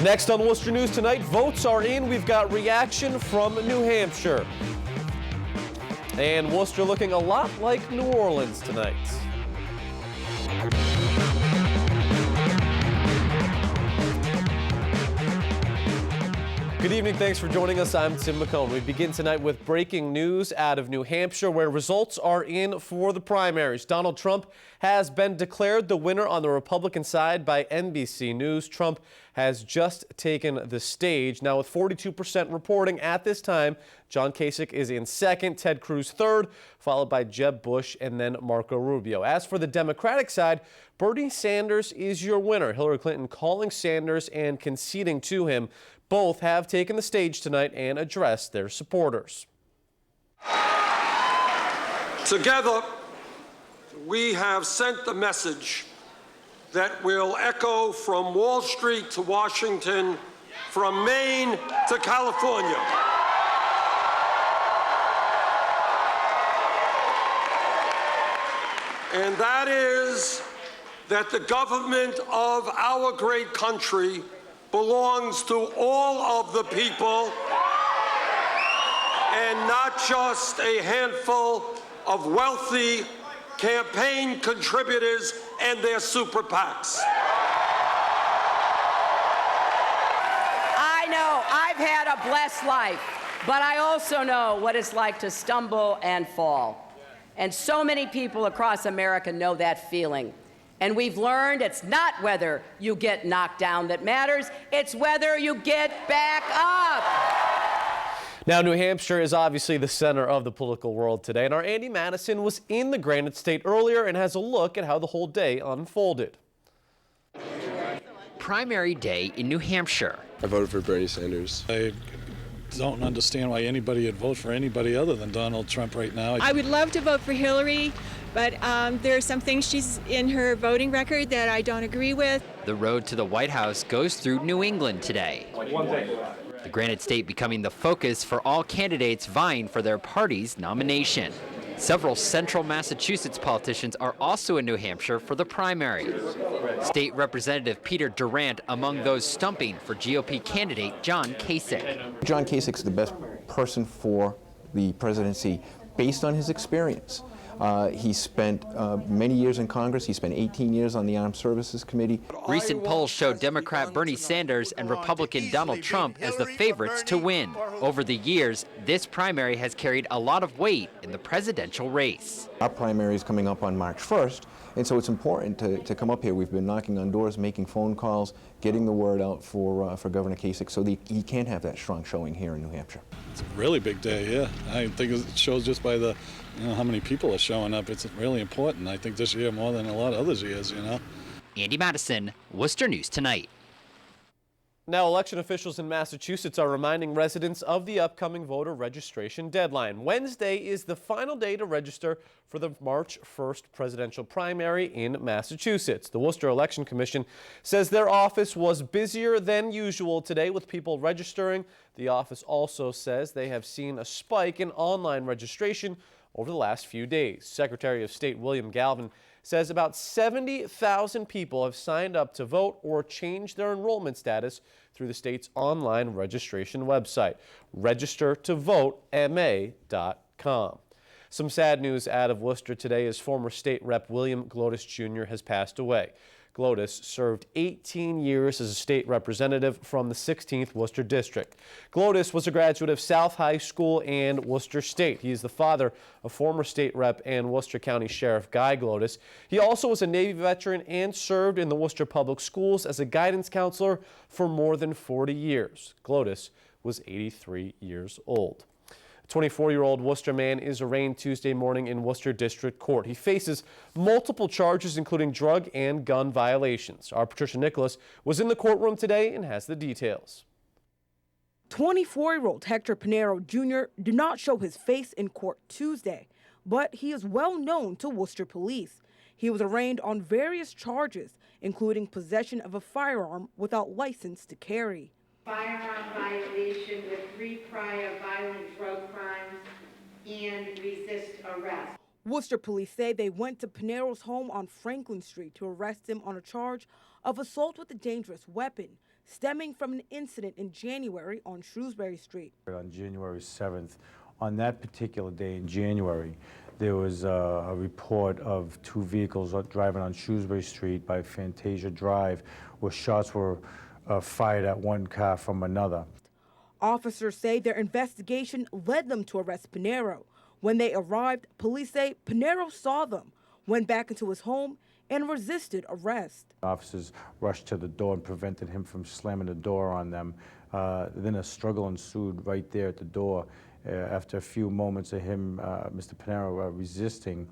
Next on Worcester News Tonight, votes are in. We've got reaction from New Hampshire. And Worcester looking a lot like New Orleans tonight. Good evening, thanks for joining us. I'm Tim McCone. We begin tonight with breaking news out of New Hampshire, where results are in for the primaries. Donald Trump has been declared the winner on the Republican side by NBC News. Trump has just taken the stage. Now, with 42% reporting at this time, John Kasich is in second, Ted Cruz third, followed by Jeb Bush and then Marco Rubio. As for the Democratic side, Bernie Sanders is your winner. Hillary Clinton calling Sanders and conceding to him. Both have taken the stage tonight and addressed their supporters. Together, we have sent the message that will echo from Wall Street to Washington, from Maine to California. And that is that the government of our great country belongs to all of the people and not just a handful of wealthy campaign contributors and their super PACs. I know I've had a blessed life, but I also know what it's like to stumble and fall. And so many people across America know that feeling. And we've learned it's not whether you get knocked down that matters, it's whether you get back up. Now, New Hampshire is obviously the center of the political world today, and our Andy Madison was in the Granite State earlier and has a look at how the whole day unfolded. Primary day in New Hampshire. I voted for Bernie Sanders. I don't understand why anybody would vote for anybody other than Donald Trump right now. I would love to vote for Hillary, but there are some things she's in her voting record that I don't agree with. The road to the White House goes through New England today. The Granite State becoming the focus for all candidates vying for their party's nomination. Several central Massachusetts politicians are also in New Hampshire for the primary. State Representative Peter Durant among those stumping for GOP candidate John Kasich. John Kasich's the best person for the presidency based on his experience. He spent many years in Congress. He spent 18 years on the Armed Services Committee. Recent polls show Democrat Bernie Sanders and Republican Donald Trump as the favorites to win. Over the years, this primary has carried a lot of weight in the presidential race. Our primary is coming up on March 1st, and so it's important to come up here. We've been knocking on doors, making phone calls, getting the word out for Governor Kasich so that he can have that strong showing here in New Hampshire. It's a really big day, yeah. I think it shows just by the, how many people are showing up. It's really important. I think this year more than a lot of other years, Andy Madison, Worcester News Tonight. Now, election officials in Massachusetts are reminding residents of the upcoming voter registration deadline. Wednesday is the final day to register for the March 1st presidential primary in Massachusetts. The Worcester Election Commission says their office was busier than usual today with people registering. The office also says they have seen a spike in online registration over the last few days. Secretary of State William Galvin says about 70,000 people have signed up to vote or change their enrollment status through the state's online registration website, registertovotema.com. Some sad news out of Worcester today as former state rep William Glodis Jr. has passed away. Glodis served 18 years as a state representative from the 16th Worcester District. Glodis was a graduate of South High School and Worcester State. He is the father of former state rep and Worcester County Sheriff Guy Glodis. He also was a Navy veteran and served in the Worcester Public Schools as a guidance counselor for more than 40 years. Glodis was 83 years old. 24-year-old Worcester man is arraigned Tuesday morning in Worcester District Court. He faces multiple charges, including drug and gun violations. Our Patricia Nicholas was in the courtroom today and has the details. 24-year-old Hector Pinero Jr. did not show his face in court Tuesday, but he is well known to Worcester police. He was arraigned on various charges, including possession of a firearm without license to carry, firearm violation with 3 prior violent drug crimes, and resist arrest. Worcester police say they went to Pinero's home on Franklin Street to arrest him on a charge of assault with a dangerous weapon. stemming from an incident in January on Shrewsbury Street. On January 7th, on that particular day in January, there was a report of two vehicles driving on Shrewsbury Street by Fantasia Drive, where shots were fired at one car from another. Officers say their investigation led them to arrest Pinero. When they arrived, police say Pinero saw them, went back into his home, and resisted arrest. Officers rushed to the door and prevented him from slamming the door on them. Then a struggle ensued right there at the door. After a few moments of him, Mr. Pinero, resisting,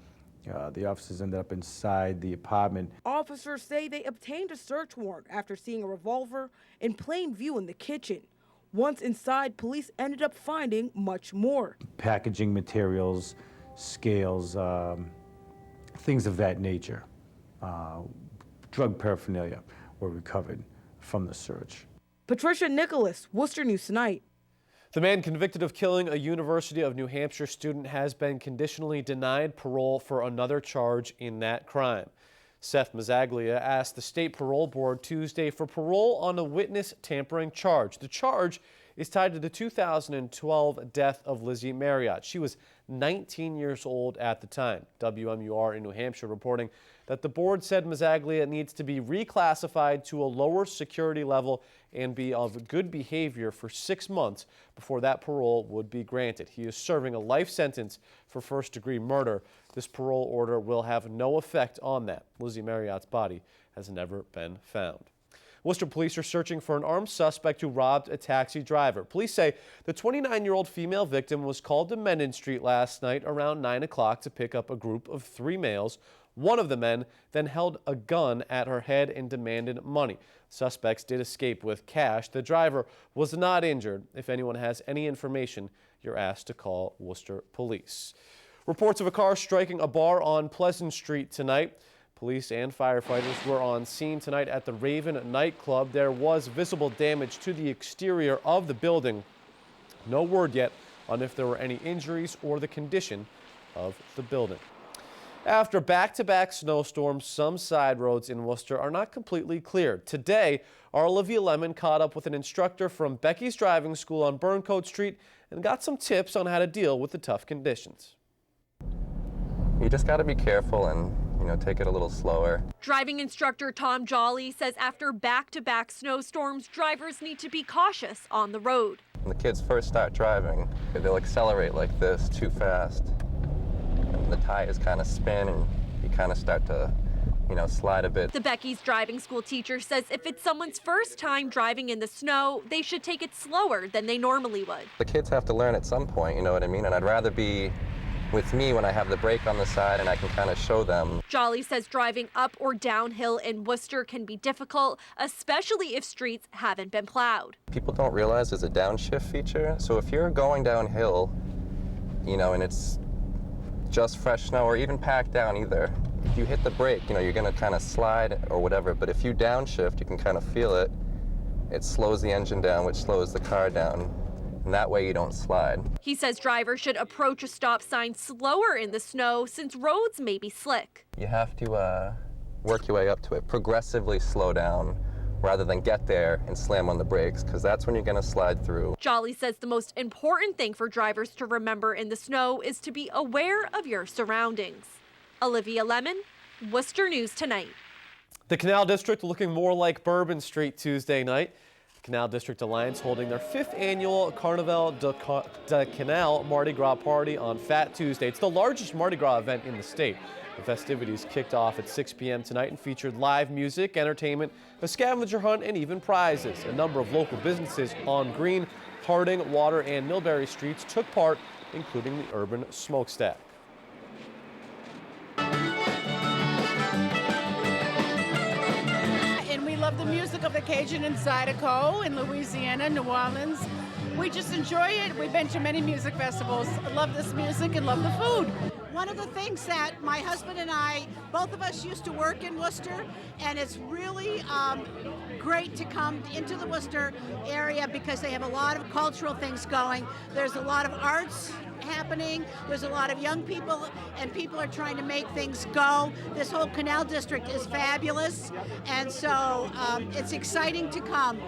the officers ended up inside the apartment. Officers say they obtained a search warrant after seeing a revolver in plain view in the kitchen. Once inside, police ended up finding much more. Packaging materials, scales, things of that nature. Drug paraphernalia were recovered from the search. Patricia Nicholas, Worcester News Tonight. The man convicted of killing a University of New Hampshire student has been conditionally denied parole for another charge in that crime. Seth Mazzaglia asked the state parole board Tuesday for parole on a witness tampering charge. The charge is tied to the 2012 death of Lizzie Marriott. She was 19 years old at the time. WMUR in New Hampshire reporting that the board said Mazzaglia needs to be reclassified to a lower security level and be of good behavior for 6 months before that parole would be granted. He is serving a life sentence for first-degree murder. This parole order will have no effect on that. Lizzie Marriott's body has never been found. Worcester police are searching for an armed suspect who robbed a taxi driver. Police say the 29-year-old female victim was called to Mendon Street last night around 9 o'clock to pick up a group of 3 males. One of the men then held a gun at her head and demanded money. Suspects did escape with cash. The driver was not injured. If anyone has any information, you're asked to call Worcester Police. Reports of a car striking a bar on Pleasant Street tonight. Police and firefighters were on scene tonight at the Raven Nightclub. There was visible damage to the exterior of the building. No word yet on if there were any injuries or the condition of the building. After back-to-back snowstorms, some side roads in Worcester are not completely cleared. Today, our Olivia Lemon caught up with an instructor from Becky's Driving School on Burncoat Street and got some tips on how to deal with the tough conditions. You just got to be careful and take it a little slower. Driving instructor Tom Jolly says after back-to-back snowstorms, drivers need to be cautious on the road. When the kids first start driving, they'll accelerate like this too fast. And the tires kind of spin and you kind of start to, slide a bit. The Becky's Driving School teacher says if it's someone's first time driving in the snow, they should take it slower than they normally would. The kids have to learn at some point, you know what I mean? And I'd rather be with me when I have the brake on the side and I can kind of show them. Jolly says driving up or downhill in Worcester can be difficult, especially if streets haven't been plowed. People don't realize there's a downshift feature. So if you're going downhill, and it's just fresh snow or even packed down either, if you hit the brake, you're going to kind of slide or whatever. But if you downshift, you can kind of feel it. It slows the engine down, which slows the car down. And that way you don't slide. He says drivers should approach a stop sign slower in the snow since roads may be slick. You have to work your way up to it, progressively slow down rather than get there and slam on the brakes, because that's when you're going to slide through. Jolly says the most important thing for drivers to remember in the snow is to be aware of your surroundings. Olivia Lemon, Worcester News Tonight. The Canal District looking more like Bourbon Street Tuesday night. Canal District Alliance holding their 5th annual Carnaval de Canal Mardi Gras party on Fat Tuesday. It's the largest Mardi Gras event in the state. The festivities kicked off at 6 p.m. tonight and featured live music, entertainment, a scavenger hunt, and even prizes. A number of local businesses on Green, Harding, Water, and Millbury streets took part, including the Urban Smokestack. Love the music of the Cajun and Zydeco in Louisiana, New Orleans. We just enjoy it. We've been to many music festivals. I love this music and love the food. one of the things that my husband and I, both of us used to work in Worcester, and it's really great to come into the Worcester area because they have a lot of cultural things going. There's a lot of arts happening. There's a lot of young people, and people are trying to make things go. This whole Canal district is fabulous, and so it's exciting to come.